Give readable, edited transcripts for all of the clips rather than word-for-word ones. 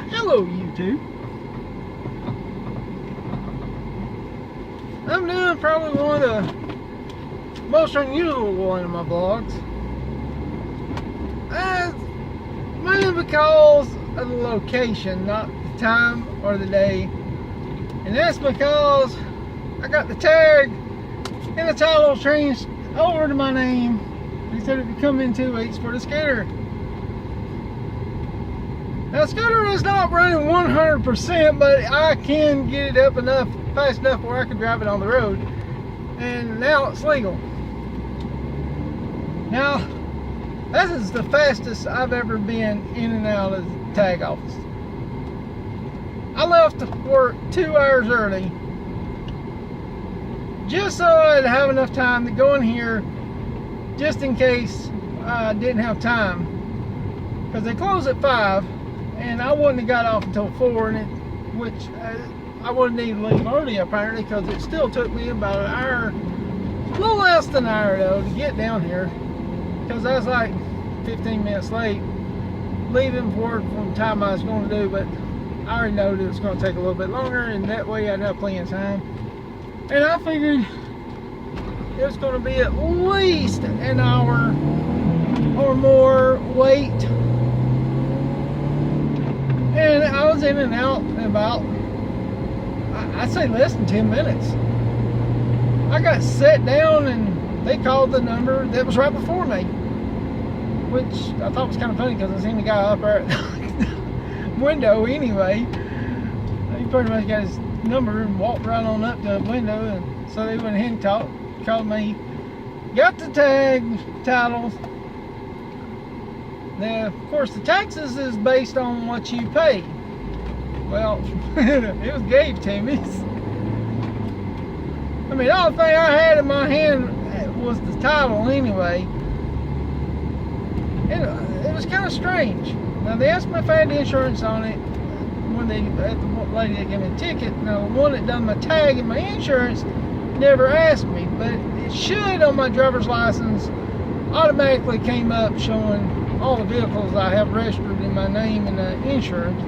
Hello, YouTube. I'm doing probably one of the most unusual one of my vlogs. Mainly because of the location, not the time or the day. And that's because I got the tag and the title changed over to my name. They said it would come in 2 weeks for the scooter. Now, the scooter is not running 100%, but I can get it up enough, fast enough where I can drive it on the road. And now it's legal. Now, this is the fastest I've ever been in and out of the tag office. I left work 2 hours early, just so I'd have enough time to go in here, just in case I didn't have time. Because they close at 5. And I wouldn't have got off until 4, which I wouldn't need to leave early apparently, because it still took me about an hour, a little less than an hour though, to get down here. Because I was like 15 minutes late leaving for work from the time I was going to do, but I already know that it's going to take a little bit longer, and that way I'd have plenty of time. And I figured it was going to be at least an hour or more wait. And I was in and out in about, I'd say less than 10 minutes. I got set down and they called the number that was right before me, which I thought was kind of funny because I seen the guy up there at the window anyway. He pretty much got his number and walked right on up to the window, and so they went ahead and called me, got the tag, title. Now, of course, the taxes is based on what you pay. Well, it was gave to me. I mean, the only thing I had in my hand was the title anyway. It was kind of strange. Now, they asked me if I had insurance on it when they had the lady that gave me the ticket. Now, the one that done my tag and my insurance never asked me, but it should on my driver's license automatically came up showing all the vehicles I have registered in my name and the insurance,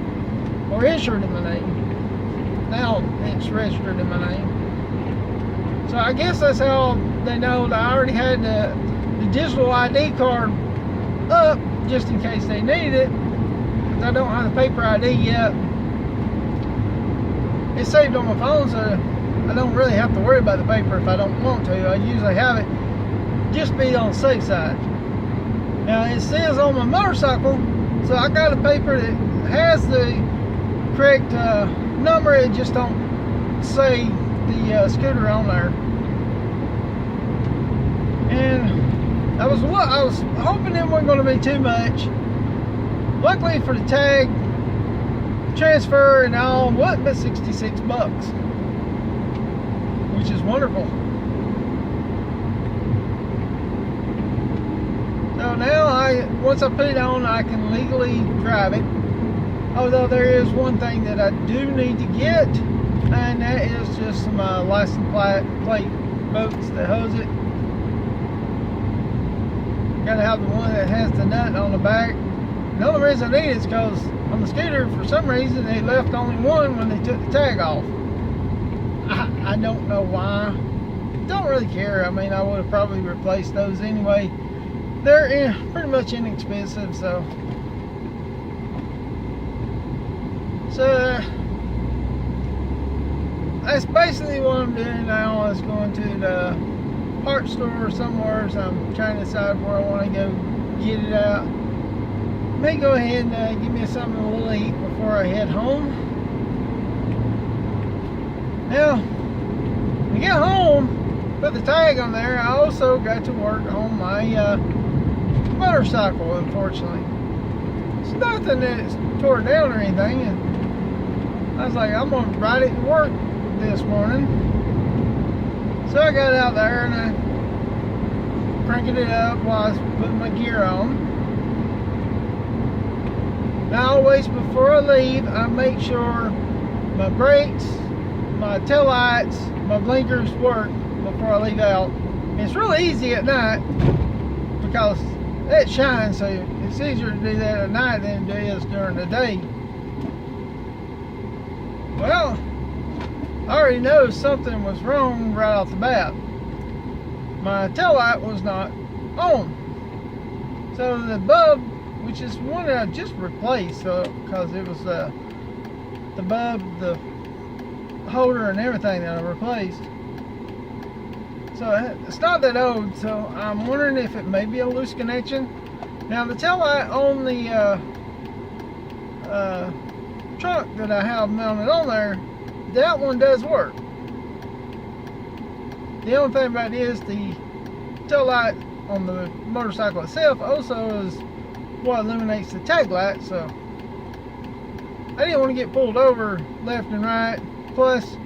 or insured in my name. Now it's registered in my name. So I guess that's how they know that I already had the digital ID card up, just in case they need it. I don't have the paper ID yet. It's saved on my phone, so I don't really have to worry about the paper if I don't want to. I usually have it just be on the safe side. Now it says on my motorcycle, so I got a paper that has the correct number. It just don't say the scooter on there. And I was hoping it wasn't going to be too much. Luckily for the tag, transfer and all, what but $66, which is wonderful. So now once I put it on, I can legally drive it. Although there is one thing that I do need to get, and that is just some license plate bolts that hose it. Gotta have the one that has the nut on the back. The only reason I need it is because on the scooter, for some reason, they left only one when they took the tag off. I don't know why. Don't really care. I mean, I would have probably replaced those anyway. They're pretty much inexpensive, so that's basically what I'm doing now. Is going to the parts store somewhere, so I'm trying to decide where I want to go get it out. May go ahead and give me something to eat before I head home. Now, when I get home, put the tag on there. I also got to work on my motorcycle, unfortunately. It's nothing that's tore down or anything, and I was like, I'm gonna ride it to work this morning. So I got out there and I cranking it up while I was putting my gear on. Now always before I leave, I make sure my brakes, my tail lights, my blinkers work before I leave out. And it's really easy at night because it shines, so it's easier to do that at night than it is during the day. Well, I already know something was wrong right off the bat. My tail light was not on. So the bulb, which is one that I just replaced, because it was the bulb, the holder and everything that I replaced. So it's not that old, so I'm wondering if it may be a loose connection. Now the tail light on the trunk that I have mounted on there, that one does work. The only thing about it is the tail light on the motorcycle itself also is what illuminates the tag light, so I didn't want to get pulled over left and right. Plus,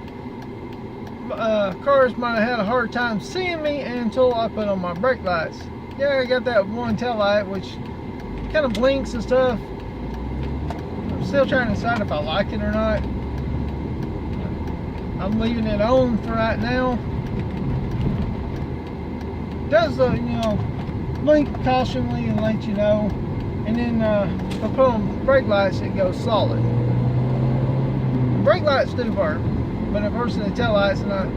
cars might have had a hard time seeing me until I put on my brake lights. Yeah, I got that one tail light which kind of blinks and stuff. I'm still trying to decide if I like it or not. I'm leaving it on for right now. It does, you know, blink cautionally and let you know. And then if I put on brake lights, it goes solid. Brake lights do work, but of course the tail lights not.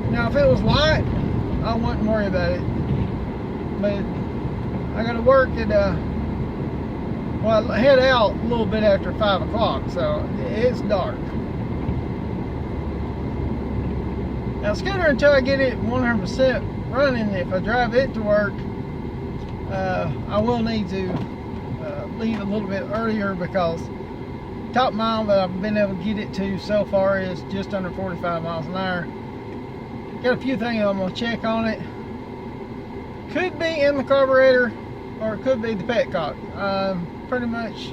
Now if it was light, I wouldn't worry about it. But I got to work at well, I head out a little bit after 5 o'clock, so it's dark. Now scooter, until I get it 100% running, if I drive it to work, I will need to leave a little bit earlier, because top mile that I've been able to get it to so far is just under 45 miles an hour. Got a few things I'm going to check on it. Could be in the carburetor, or it could be the petcock. Pretty much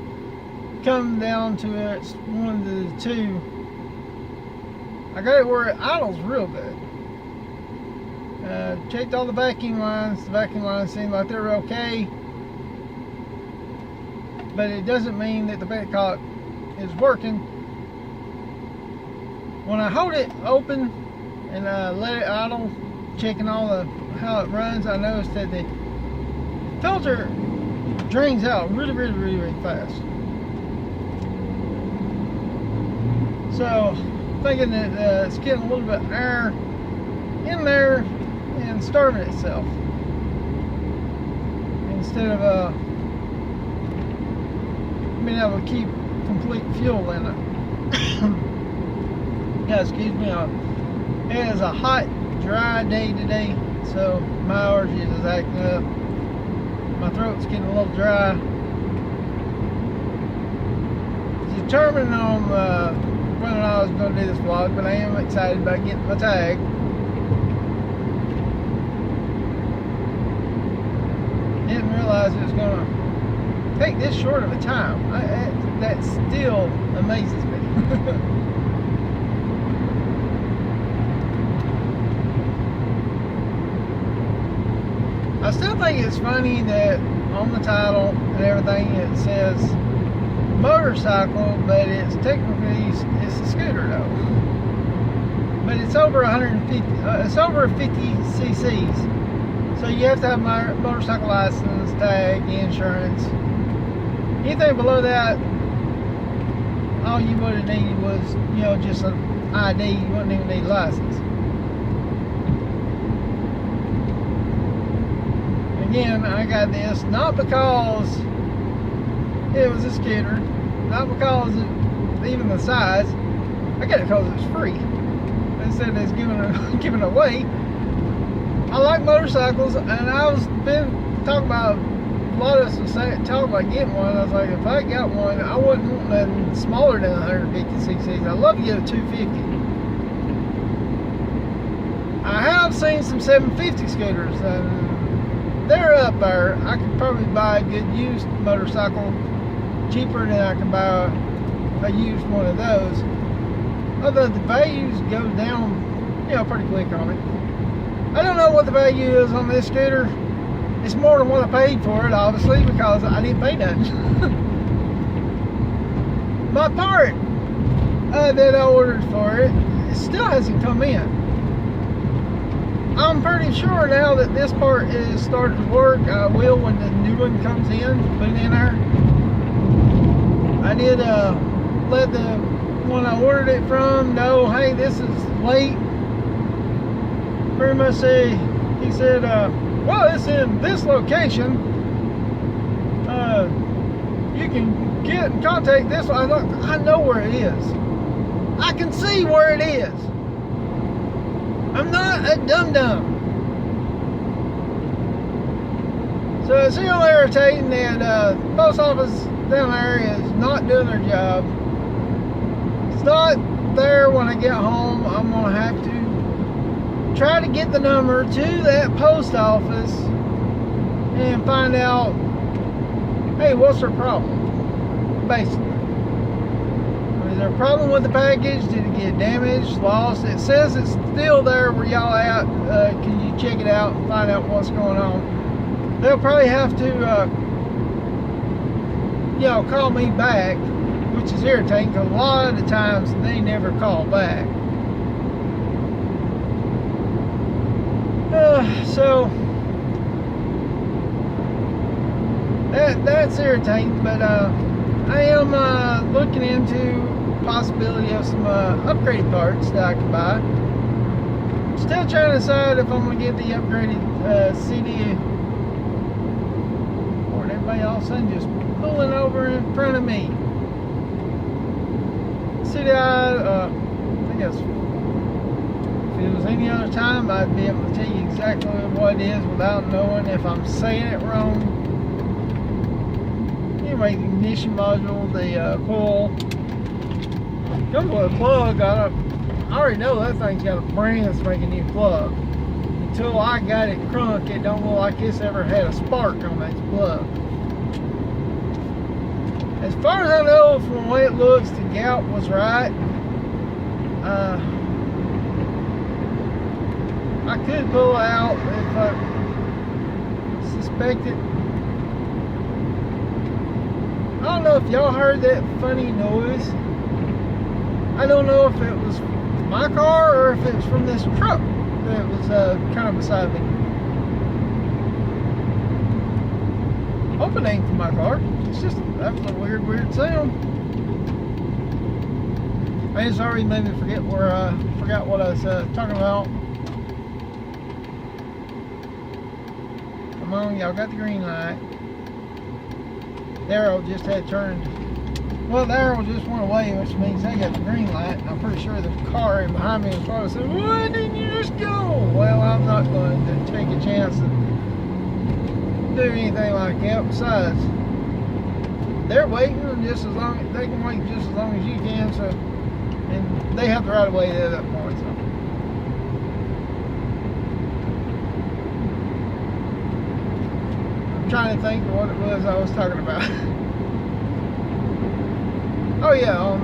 come down to it's one of the two. I got it where it idles real good. Checked all the vacuum lines. The vacuum lines seem like they're okay, but it doesn't mean that the petcock is working. When I hold it open and let it idle, checking all the how it runs, I noticed that the filter drains out really fast. So thinking that it's getting a little bit of air in there and starving itself, instead of being able to keep complete fuel in it. Yeah, excuse me. It is a hot, dry day today, so my allergies is acting up. My throat's getting a little dry. Determined on whether or not I was going to do this vlog, but I am excited about getting my tag. Didn't realize it was going to take this short of a time. That still amazes me. I still think it's funny that on the title and everything it says motorcycle, but it's technically it's a scooter though. But it's over 150. It's over 50 cc's. So you have to have my motorcycle license, tag, insurance. Anything below that, all you would have needed was, you know, just an ID. You wouldn't even need a license. Again, I got this not because it was a scooter, not because of even the size. I got it because it was free. Instead it's given away. I like motorcycles, and I was been talking about, a lot of us talking about getting one. I was like, if I got one, I wouldn't want nothing smaller than 150 cc's. I'd love to get a 250. I have seen some 750 scooters, and they're up there. I could probably buy a good used motorcycle cheaper than I can buy a used one of those. Although the values go down, you know, pretty quick on it. I don't know what the value is on this scooter. It's more than what I paid for it, obviously, because I didn't pay nothing. My part that I ordered for it still hasn't come in. I'm pretty sure now that this part is starting to work. I will when the new one comes in, put it in there. I did let the when I ordered it from know, hey, this is late. Pretty much he said, well, it's in this location. You can get and contact this one. I know where it is. I can see where it is. I'm not a dum-dum. So it's real irritating that the post office down there is not doing their job. It's not there when I get home. I'm going to have to try to get the number to that post office and find out, hey, what's their problem? Basically. Is there a problem with the package? Did it get damaged, lost? It says it's still there where y'all at. Can you check it out and find out what's going on? They'll probably have to, call me back, which is irritating because a lot of the times they never call back. So that's irritating, but I am looking into possibility of some upgraded parts that I can buy. Still trying to decide if I'm going to get the upgraded CD. Or everybody all of a sudden just pulling over in front of me. CDI, I guess if it was any other time, I'd be able to tell you exactly what it is without knowing if I'm saying it wrong. Anyway, the ignition module, the coil, comes with a plug. I already know that thing's got a brand that's making a new plug. Until I got it crunk, it don't look like it's ever had a spark on that plug. As far as I know, from the way it looks, the gout was right. I could pull out if I suspected. I don't know if y'all heard that funny noise. I don't know if it was my car or if it was from this truck that was kind of beside me. Hope it ain't from my car. It's just, that was a weird sound. I just already made me forget forgot what I was talking about. Come on, y'all got the green light. The arrow just had turned. Well, the arrow just went away, which means they got the green light. I'm pretty sure the car behind me was probably saying, why didn't you just go? Well, I'm not going to take a chance and do anything like that. Besides, they're waiting just as long as they can wait just as long as you can. So, and they have the right of way to that point. So. I'm trying to think of what it was I was talking about. Oh yeah,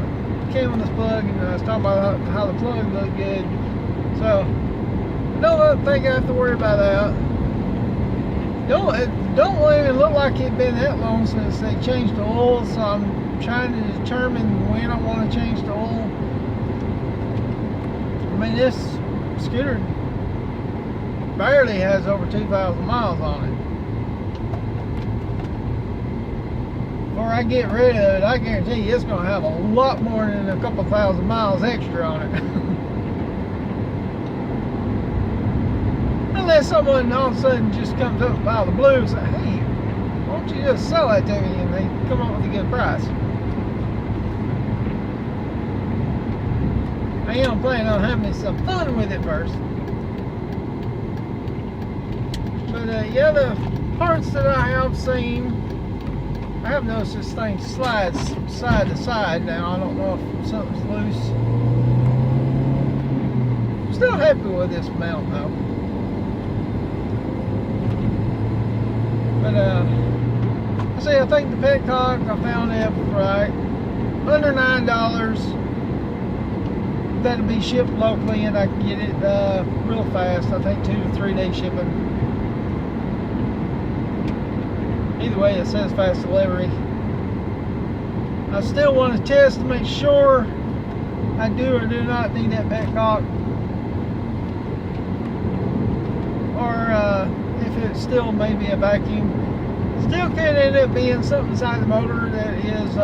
came on this plug, and I was talking about how the plug looked good. So, don't think I have to worry about that. It don't even look like it'd been that long since they changed the oil, so I'm trying to determine when I want to change the oil. I mean, this scooter barely has over 2,000 miles on it. Before I get rid of it, I guarantee you it's going to have a lot more than a couple thousand miles extra on it. Unless someone all of a sudden just comes up out of the blue and says, hey, why don't you just sell that to me, and they come up with a good price. I am planning on having some fun with it first. But yeah, the parts that I have seen, I have noticed this thing slides side to side now. I don't know if something's loose. I'm still happy with this mount though. But I think the petcock, I found it right under $9. That'll be shipped locally, and I can get it real fast. I think 2 to 3 day shipping. Either way, it says fast delivery. I still want to test to make sure I do or do not need that petcock, or if it's still maybe a vacuum. Still could end up being something inside the motor that is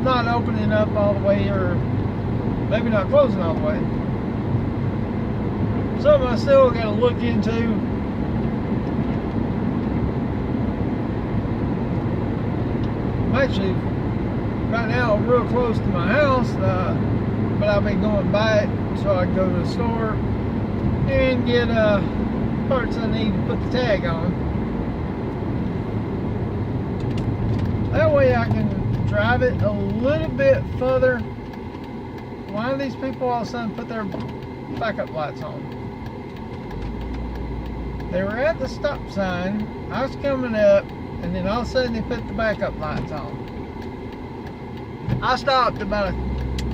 not opening up all the way, or maybe not closing all the way. Something I still got to look into. I'm actually right now real close to my house, but I'll be going by it so I can go to the store and get parts I need to put the tag on. That way I can drive it a little bit further. Why do these people all of a sudden put their backup lights on? They were at the stop sign, I was coming up, and then all of a sudden they put the backup lights on. I stopped about a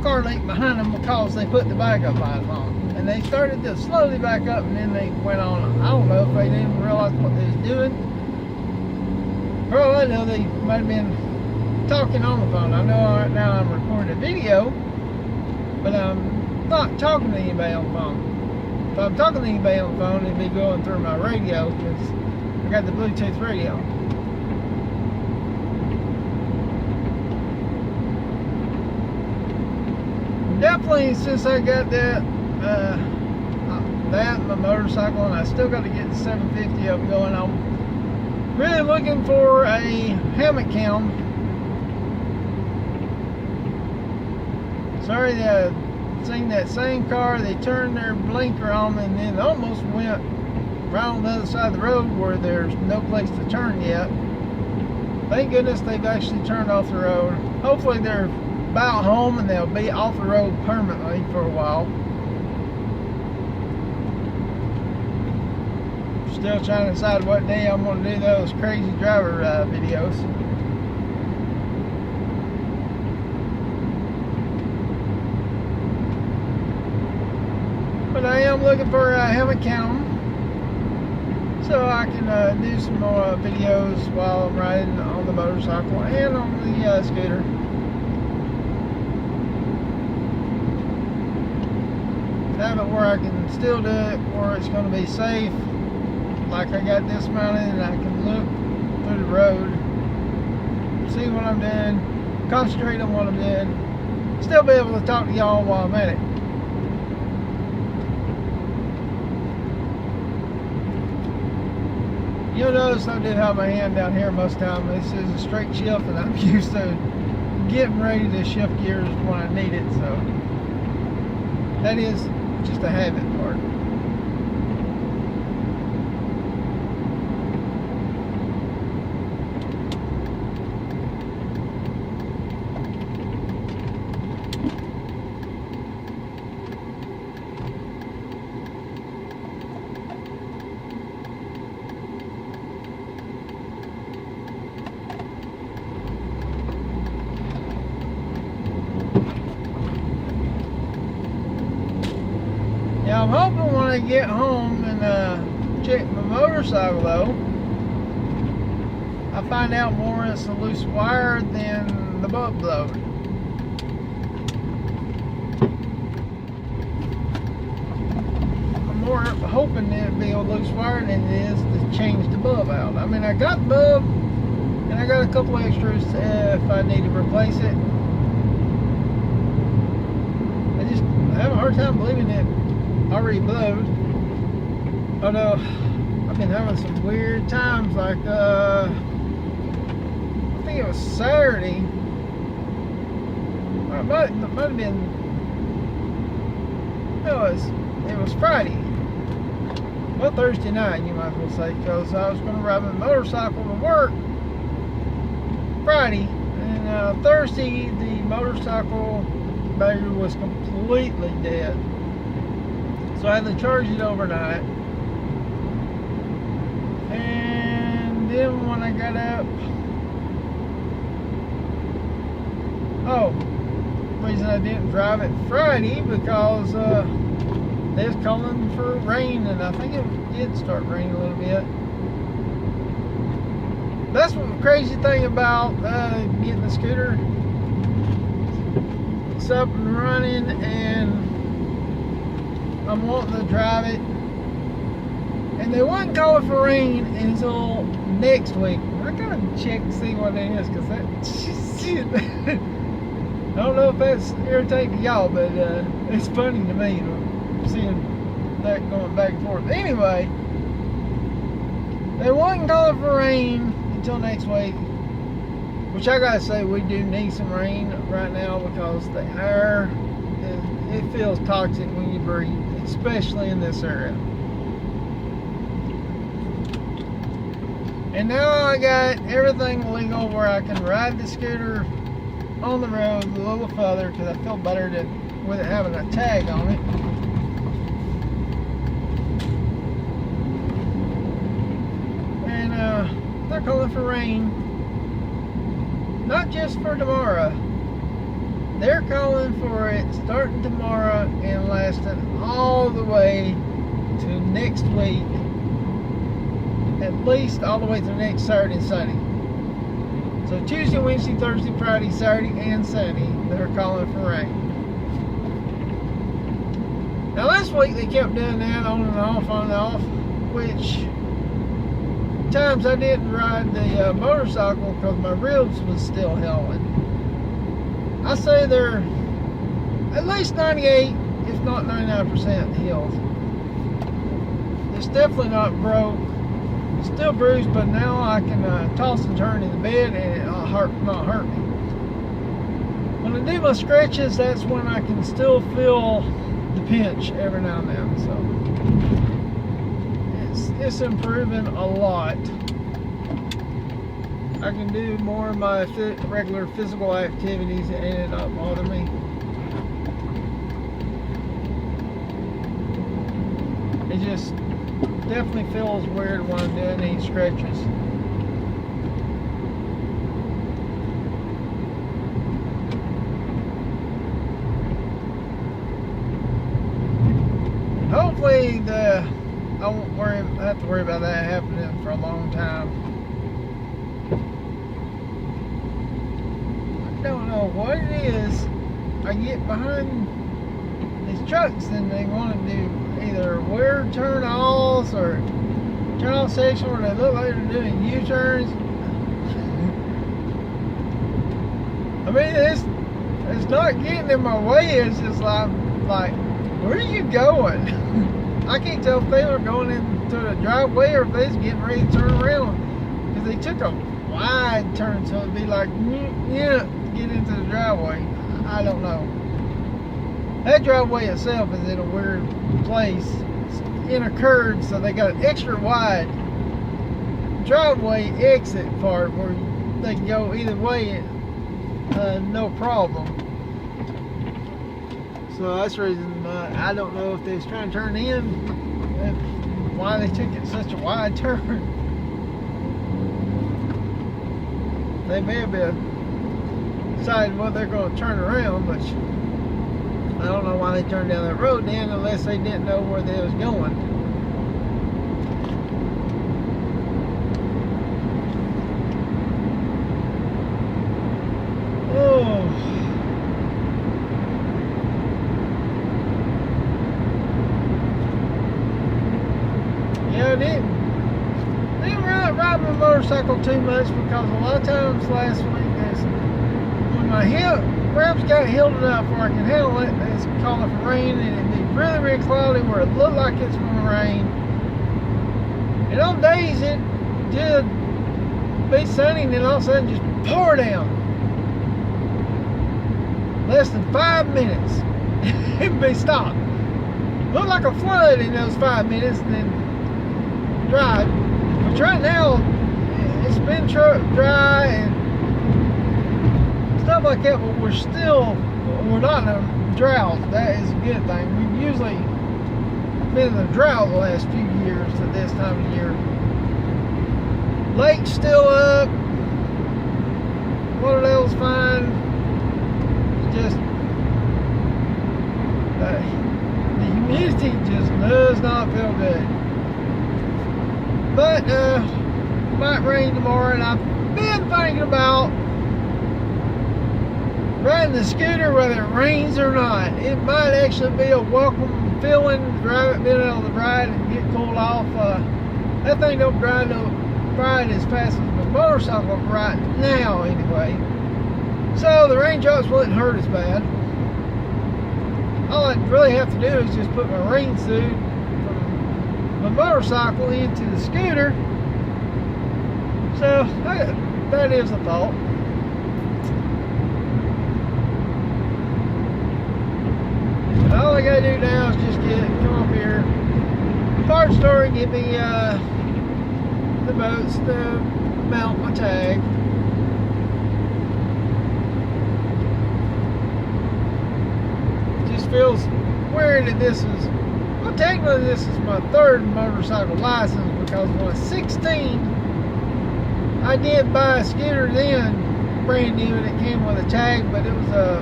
car length behind them because they put the backup lights on. And they started to slowly back up, and then they went on. I don't know if they didn't realize what they was doing. For all I know, they might have been talking on the phone. I know right now I'm recording a video, but I'm not talking to anybody on the phone. If I'm talking to anybody on the phone, it'd be going through my radio, because I got the Bluetooth radio. Definitely, since I got that, my motorcycle, and I still got to get the 750 up going, I'm really looking for a hammock cam. Sorry, seen that same car, they turned their blinker on and then almost went right on the other side of the road where there's no place to turn yet. Thank goodness they've actually turned off the road. Hopefully they're about home and they'll be off the road permanently for a while. Still trying to decide what day I'm going to do those crazy driver videos. But I am looking for a hammock cam so I can do some more videos while I'm riding on the motorcycle and on the scooter. Have it where I can still do it, where it's going to be safe. Like I got this mounted and I can look through the road, see what I'm doing, concentrate on what I'm doing, still be able to talk to y'all while I'm at it. You'll notice I do have my hand down here most of the time. This is a straight shift and I'm used to getting ready to shift gears when I need it, so that is just a habit part. Yeah, I'm hoping when I get home and check my motorcycle though, I find out more it's a loose wire than the bulb blowed. I'm more hoping it'd be a loose wire than it is to change the bulb out. I mean, I got the bulb and I got a couple extras if I need to replace it. I have a hard time believing it already blowed. Although I've been having some weird times, like I think it was Saturday, or it might have been, no, it was Friday, well, Thursday night you might as well say, because I was going to ride my motorcycle to work Friday, and Thursday the motorcycle battery was completely dead. So I had to charge it overnight. And then when I got up, the reason I didn't drive it Friday because they was calling for rain, and I think it did start raining a little bit. That's the crazy thing about getting the scooter. It's up and running, and I'm wanting to drive it, and they wouldn't call it for rain until next week. I gotta check to see what it is, because that I don't know if that's irritating to y'all, but it's funny to me seeing that going back and forth. Anyway, they wasn't calling for rain until next week, which I gotta say we do need some rain right now because the air, it feels toxic when you breathe, especially in this area. And now I got everything legal where I can ride the scooter on the road a little further because I feel better with it having a tag on it. And they're calling for rain, not just for tomorrow. They're calling for it starting tomorrow and lasting all the way to next week. At least all the way to next Saturday and Sunday. So Tuesday, Wednesday, Thursday, Friday, Saturday, and Sunday, they're calling for rain. Now last week they kept doing that on and off, which times I didn't ride the motorcycle because my ribs was still healing. I say they're at least 98, if not 99% healed. It's definitely not broke. Still bruised, but now I can toss and turn in the bed and it'll not hurt me. When I do my stretches, that's when I can still feel the pinch every now and then. So it's improving a lot. I can do more of my regular physical activities and it not bother me. It just definitely feels weird when I'm doing these stretches. Hopefully I won't have to worry about that happening for a long time. I don't know what it is. I get behind these trucks and they want to do either weird turn-offs or turn-off section where they look like they're doing U-turns. I mean, it's not getting in my way. It's just like where are you going? I can't tell if they were going into the driveway or if they was getting ready to turn around because they took a wide turn, so it'd be like yeah, get into the driveway. I don't know. That driveway itself is in a weird place. It's in a curve, so they got an extra wide driveway exit part where they can go either way, no problem. So that's the reason I don't know if they was trying to turn in, why they took it such a wide turn. They may have been decided what they're going to turn around, but I don't know why they turned down that road then unless they didn't know where they was going. Oh. Yeah, I didn't really ride my motorcycle too much because a lot of times last week when my ribs got healed enough where I can handle it, it's calling for rain and it'd be really, really cloudy where it looked like it's going to rain. And on days it did be sunny and then all of a sudden just pour down. Less than 5 minutes. It'd be stopped. Looked like a flood in those 5 minutes and then dried. But right now it's been dry and stuff like that, but we're not in a drought. That is a good thing. We've usually been in a drought the last few years at this time of year. Lake's still up. Lauderdale's fine. It's just the humidity just does not feel good. But it might rain tomorrow, and I've been thinking about riding the scooter whether it rains or not. It might actually be a welcome feeling to drive it, being able to ride and get cooled off. That thing don't ride as fast as my motorcycle right now anyway. So the raindrops wouldn't hurt as bad. All I really have to do is just put my rain suit from my motorcycle into the scooter. So that is a thought. And all I gotta do now is just come up here, parts store, and get me the boats to mount my tag. Just feels weird that this is, well, technically this is my third motorcycle license, because when I was 16, I did buy a scooter then, brand new, and it came with a tag, but it was a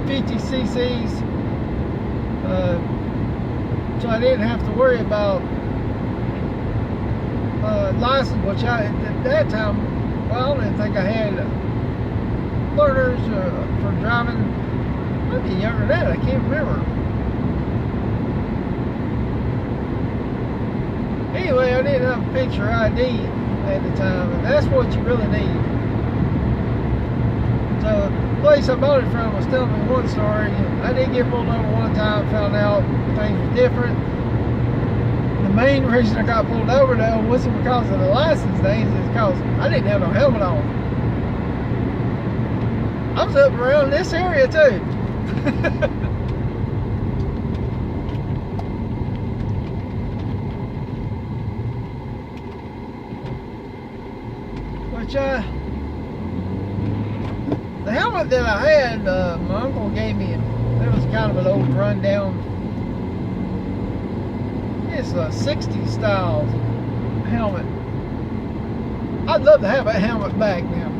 50 cc's, so I didn't have to worry about license, which at that time, well, I don't even think I had learners for driving. I'd be younger than that, I can't remember. Anyway, I didn't have a picture ID at the time, and that's what you really need. So the place I bought it from was telling me one story. I did get pulled over one time, found out things were different. The main reason I got pulled over though wasn't because of the license things, it's because I didn't have no helmet on. I was up around this area too. Which the helmet that I had, my uncle gave me, it was kind of an old rundown, it's a 60s style helmet. I'd love to have that helmet back now,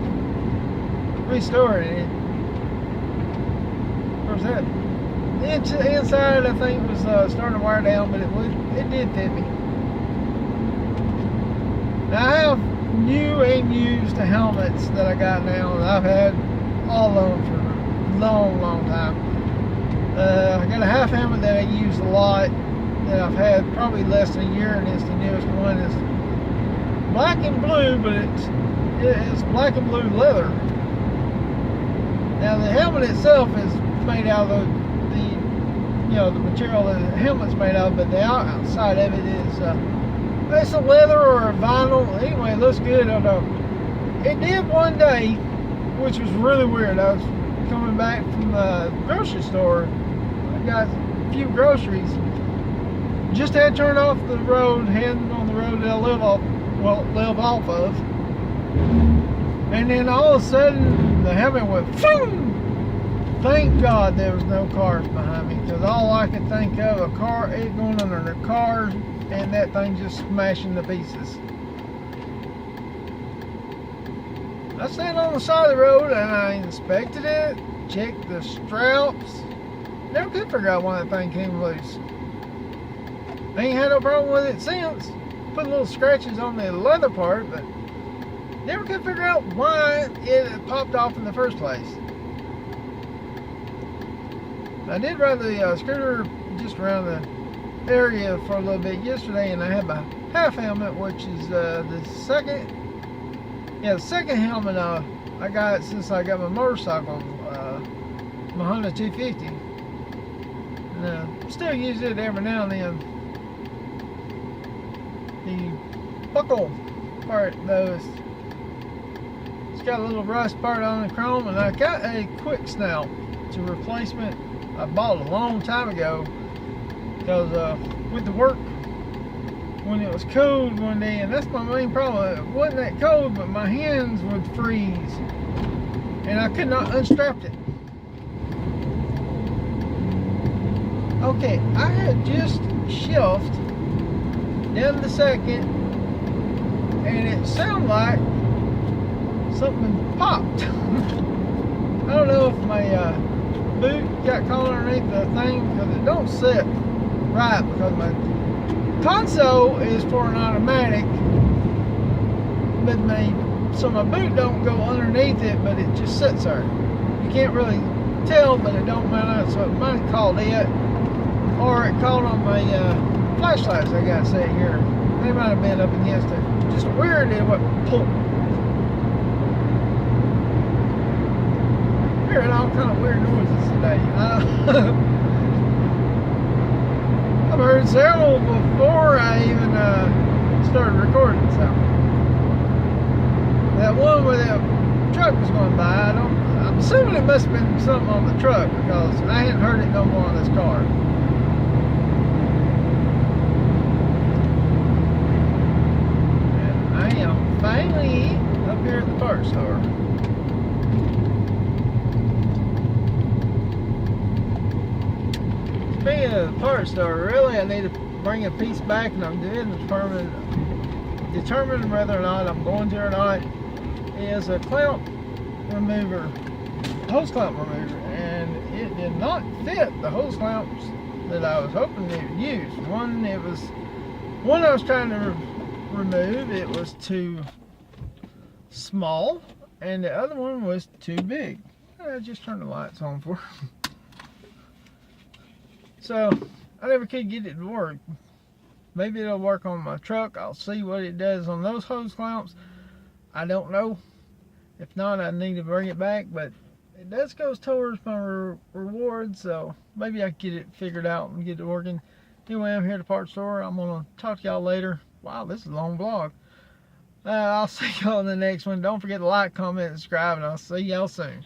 restore it. Of course, that inside I think was starting to wear down, but it did fit me. Now I have new and used helmets that I got now, and I've had all of them for a long time. I got a half helmet that I used a lot, that I've had probably less than a year, and it's the newest one. It's black and blue, but it's black and blue leather. Now the helmet itself is made out of the material that the helmet's made of, but the outside of it is it's a leather or a vinyl. Anyway, it looks good. I don't know. It did one day, which was really weird. I was coming back from the grocery store. I got a few groceries. Just had turned off the road, heading on the road that I live off of. And then all of a sudden, the helmet went boom! Thank God there was no cars behind me, because all I could think of, it going under the car, and that thing just smashing to pieces. I sat on the side of the road and I inspected it, checked the straps. Never could figure out why that thing came loose. I ain't had no problem with it since. Put little scratches on the leather part, but never could figure out why it had popped off in the first place. I did ride the scooter just around the area for a little bit yesterday, and I had my half helmet, which is the second helmet I got since I got my motorcycle, my Honda 250. And still use it every now and then. The buckle part though, it's got a little rust part on the chrome, and I got a quick snout. It's a replacement I bought a long time ago, because with the work, when it was cold one day, and that's my main problem, it wasn't that cold, but my hands would freeze and I could not unstrap it. Okay, I had just shelved down the second, and it sounded like something popped. I don't know if my boot got caught underneath the thing, because it don't sit right, because my console is for an automatic, but so my boot don't go underneath it, but it just sits there. You can't really tell, but it don't matter. So it might have caught it, or it caught on my flashlights I got set here. They might have been up against it. Just weird, it went poof. hearing all kind of weird noises today. I've heard several before I even started recording. So that one where that truck was going by, I'm assuming it must have been something on the truck because I hadn't heard it no more on this car. And I am finally up here at the parts store. Speaking of the parts store, really I need to bring a piece back, and I'm doing determine whether or not I'm going to or not, is a clamp remover, hose clamp remover, and it did not fit the hose clamps that I was hoping it would use. One I was trying to remove, it was too small, and the other one was too big. I just turned the lights on for it. So I never could get it to work. Maybe it'll work on my truck. I'll see what it does on those hose clamps. I don't know. If not, I need to bring it back, but it does go towards my reward, so maybe I can get it figured out and get it working. Anyway, I'm here at the parts store. I'm going to talk to y'all later. Wow, this is a long vlog. I'll see y'all in the next one. Don't forget to like, comment, and subscribe, and I'll see y'all soon.